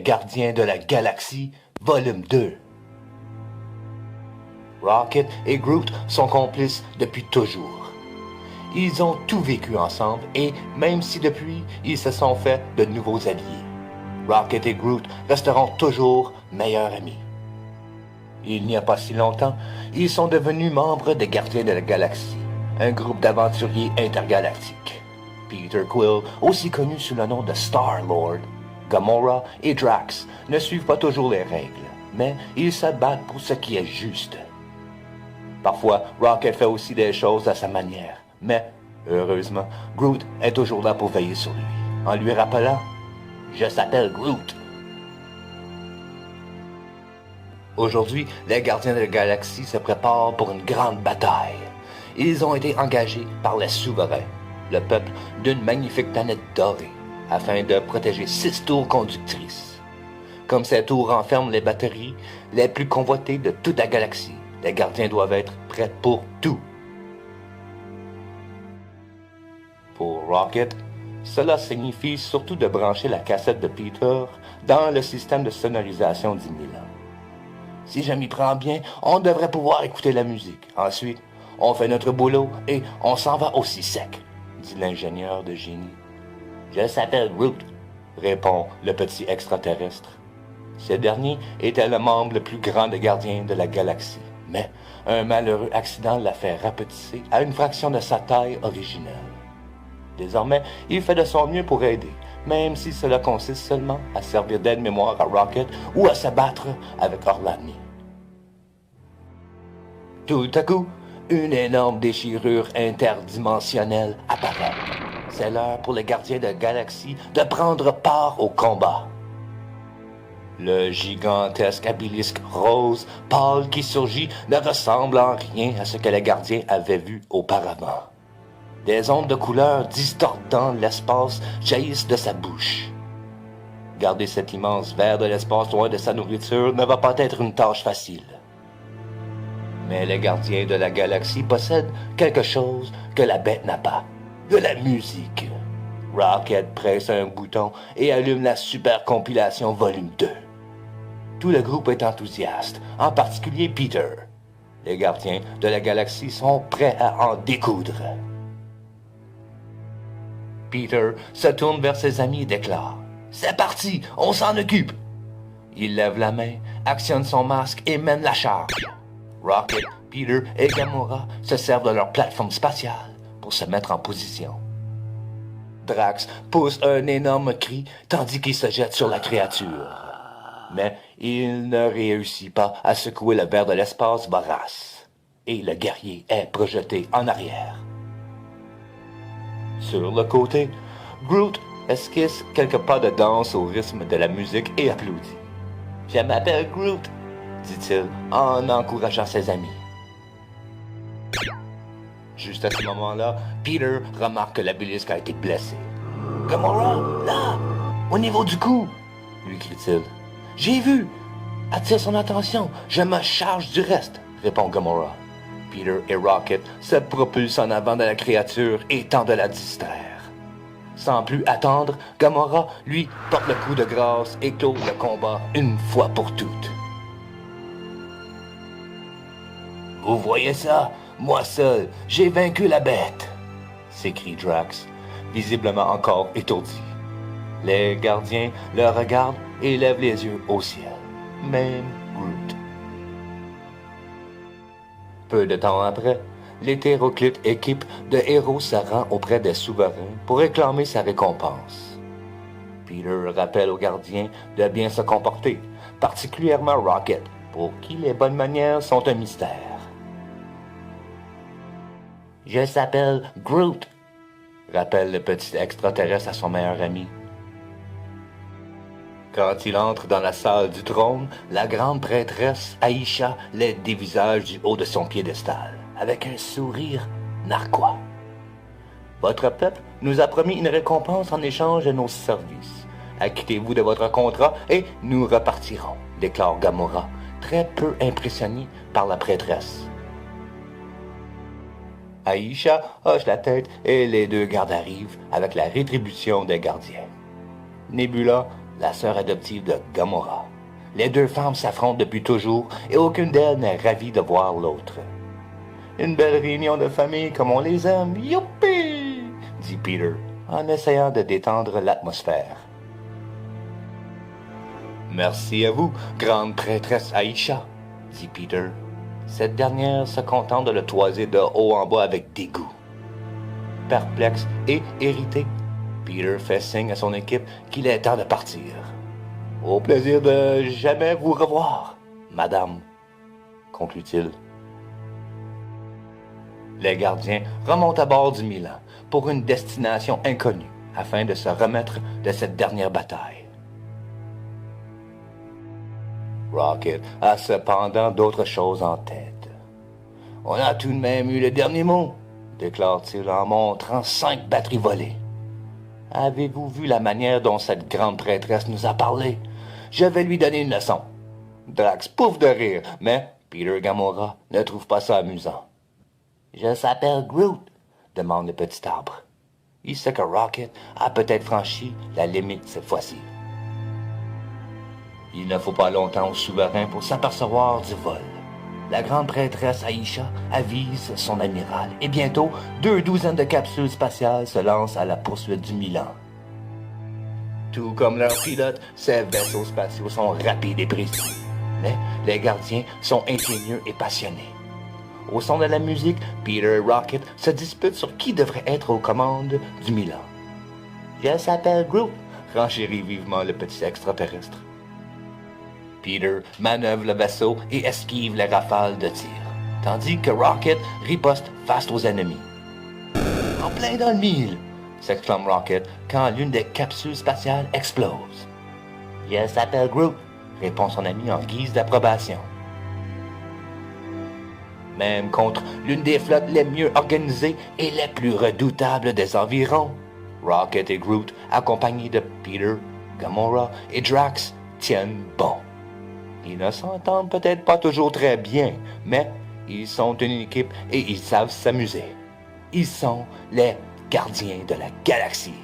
gardiens de la galaxie, volume 2. Rocket et Groot sont complices depuis toujours. Ils ont tout vécu ensemble et même si depuis, ils se sont fait de nouveaux alliés, Rocket et Groot resteront toujours meilleurs amis. Il n'y a pas si longtemps, ils sont devenus membres des Gardiens de la Galaxie, un groupe d'aventuriers intergalactiques. Peter Quill, aussi connu sous le nom de Star-Lord, Gamora et Drax ne suivent pas toujours les règles, mais ils se battent pour ce qui est juste. Parfois, Rocket fait aussi des choses à sa manière, mais, heureusement, Groot est toujours là pour veiller sur lui, en lui rappelant « Je s'appelle Groot ». Aujourd'hui, les Gardiens de la Galaxie se préparent pour une grande bataille. Ils ont été engagés par les souverains, le peuple d'une magnifique planète dorée, afin de protéger 6 tours conductrices. Comme ces tours renferment les batteries les plus convoitées de toute la galaxie, les gardiens doivent être prêts pour tout. Pour Rocket, cela signifie surtout de brancher la cassette de Peter dans le système de sonorisation d'10 000 ans. Si je m'y prends bien, on devrait pouvoir écouter la musique. Ensuite, on fait notre boulot et on s'en va aussi sec, dit l'ingénieur de génie. Je s'appelle Groot, répond le petit extraterrestre. Ce dernier était le membre le plus grand des gardiens de la galaxie, mais un malheureux accident l'a fait rapetisser à une fraction de sa taille originelle. Désormais, il fait de son mieux pour aider, même si cela consiste seulement à servir d'aide-mémoire à Rocket ou à se battre avec Orlani. Tout à coup, une énorme déchirure interdimensionnelle apparaît. C'est l'heure pour les gardiens de la galaxie de prendre part au combat. Le gigantesque obélisque rose pâle qui surgit ne ressemble en rien à ce que les gardiens avaient vu auparavant. Des ondes de couleurs distordantes l'espace jaillissent de sa bouche. Garder cet immense ver de l'espace loin de sa nourriture ne va pas être une tâche facile. Mais les gardiens de la galaxie possèdent quelque chose que la bête n'a pas. De la musique. Rocket presse un bouton et allume la super compilation volume 2. Tout le groupe est enthousiaste, en particulier Peter. Les gardiens de la galaxie sont prêts à en découdre. Peter se tourne vers ses amis et déclare « C'est parti, on s'en occupe !» Il lève la main, actionne son masque et mène la charge. Rocket, Peter et Gamora se servent de leur plateforme spatiale pour se mettre en position. Drax pousse un énorme cri tandis qu'il se jette sur la créature. Mais il ne réussit pas à secouer le ver de l'espace vorace. Et le guerrier est projeté en arrière. Sur le côté, Groot esquisse quelques pas de danse au rythme de la musique et applaudit. « Je m'appelle Groot », dit-il en encourageant ses amis. Juste à ce moment-là, Peter remarque que l'obélisque a été blessé. « Gamora, là, au niveau du cou !» lui crie-t-il. « J'ai vu ! Attire son attention, je me charge du reste !» répond Gamora. Peter et Rocket se propulsent en avant de la créature et tentent de la distraire. Sans plus attendre, Gamora, lui, porte le coup de grâce et clôt le combat une fois pour toutes. « Vous voyez ça? Moi seul, j'ai vaincu la bête! » s'écrie Drax, visiblement encore étourdi. Les gardiens le regardent et lèvent les yeux au ciel. Même Groot. Peu de temps après, l'hétéroclite équipe de héros se rend auprès des souverains pour réclamer sa récompense. Peter rappelle aux gardiens de bien se comporter, particulièrement Rocket, pour qui les bonnes manières sont un mystère. « Je s'appelle Groot », rappelle le petit extraterrestre à son meilleur ami. Quand il entre dans la salle du trône, la grande prêtresse Aïcha l'aide des visages du haut de son piédestal, avec un sourire narquois. « Votre peuple nous a promis une récompense en échange de nos services. Acquittez-vous de votre contrat et nous repartirons, » déclare Gamora, très peu impressionné par la prêtresse. Aïcha hoche la tête et les deux gardes arrivent avec la rétribution des gardiens. Nebula la sœur adoptive de Gamora. Les deux femmes s'affrontent depuis toujours et aucune d'elles n'est ravie de voir l'autre. Une belle réunion de famille comme on les aime, youpi! Dit Peter en essayant de détendre l'atmosphère. Merci à vous, grande prêtresse Aïcha, dit Peter. Cette dernière se contente de le toiser de haut en bas avec dégoût. Perplexe et irrité, Peter fait signe à son équipe qu'il est temps de partir. Au plaisir de jamais vous revoir, madame, conclut-il. Les gardiens remontent à bord du Milan pour une destination inconnue afin de se remettre de cette dernière bataille. Rocket a cependant d'autres choses en tête. On a tout de même eu le dernier mot, déclare-t-il en montrant 5 batteries volées. Avez-vous vu la manière dont cette grande prêtresse nous a parlé? Je vais lui donner une leçon. Drax pouffe de rire, mais Peter Gamora ne trouve pas ça amusant. Je s'appelle Groot, demande le petit arbre. Il sait que Rocket a peut-être franchi la limite cette fois-ci. Il ne faut pas longtemps au souverain pour s'apercevoir du vol. La grande prêtresse Aïcha avise son amiral et bientôt 2 douzaines de capsules spatiales se lancent à la poursuite du Milan. Tout comme leurs pilotes, ces vaisseaux spatiaux sont rapides et précis. Mais les gardiens sont ingénieux et passionnés. Au son de la musique, Peter et Rocket se disputent sur qui devrait être aux commandes du Milan. « Je s'appelle Groot », renchérit vivement le petit extraterrestre. Peter manœuvre le vaisseau et esquive les rafales de tir, tandis que Rocket riposte face aux ennemis. « En plein dans le mille !» s'exclame Rocket quand l'une des capsules spatiales explose. « Je s'appelle Groot », répond son ami en guise d'approbation. Même contre l'une des flottes les mieux organisées et les plus redoutables des environs, Rocket et Groot, accompagnés de Peter, Gamora et Drax, tiennent bon. Ils ne s'entendent peut-être pas toujours très bien, mais ils sont une équipe et ils savent s'amuser. Ils sont les gardiens de la galaxie.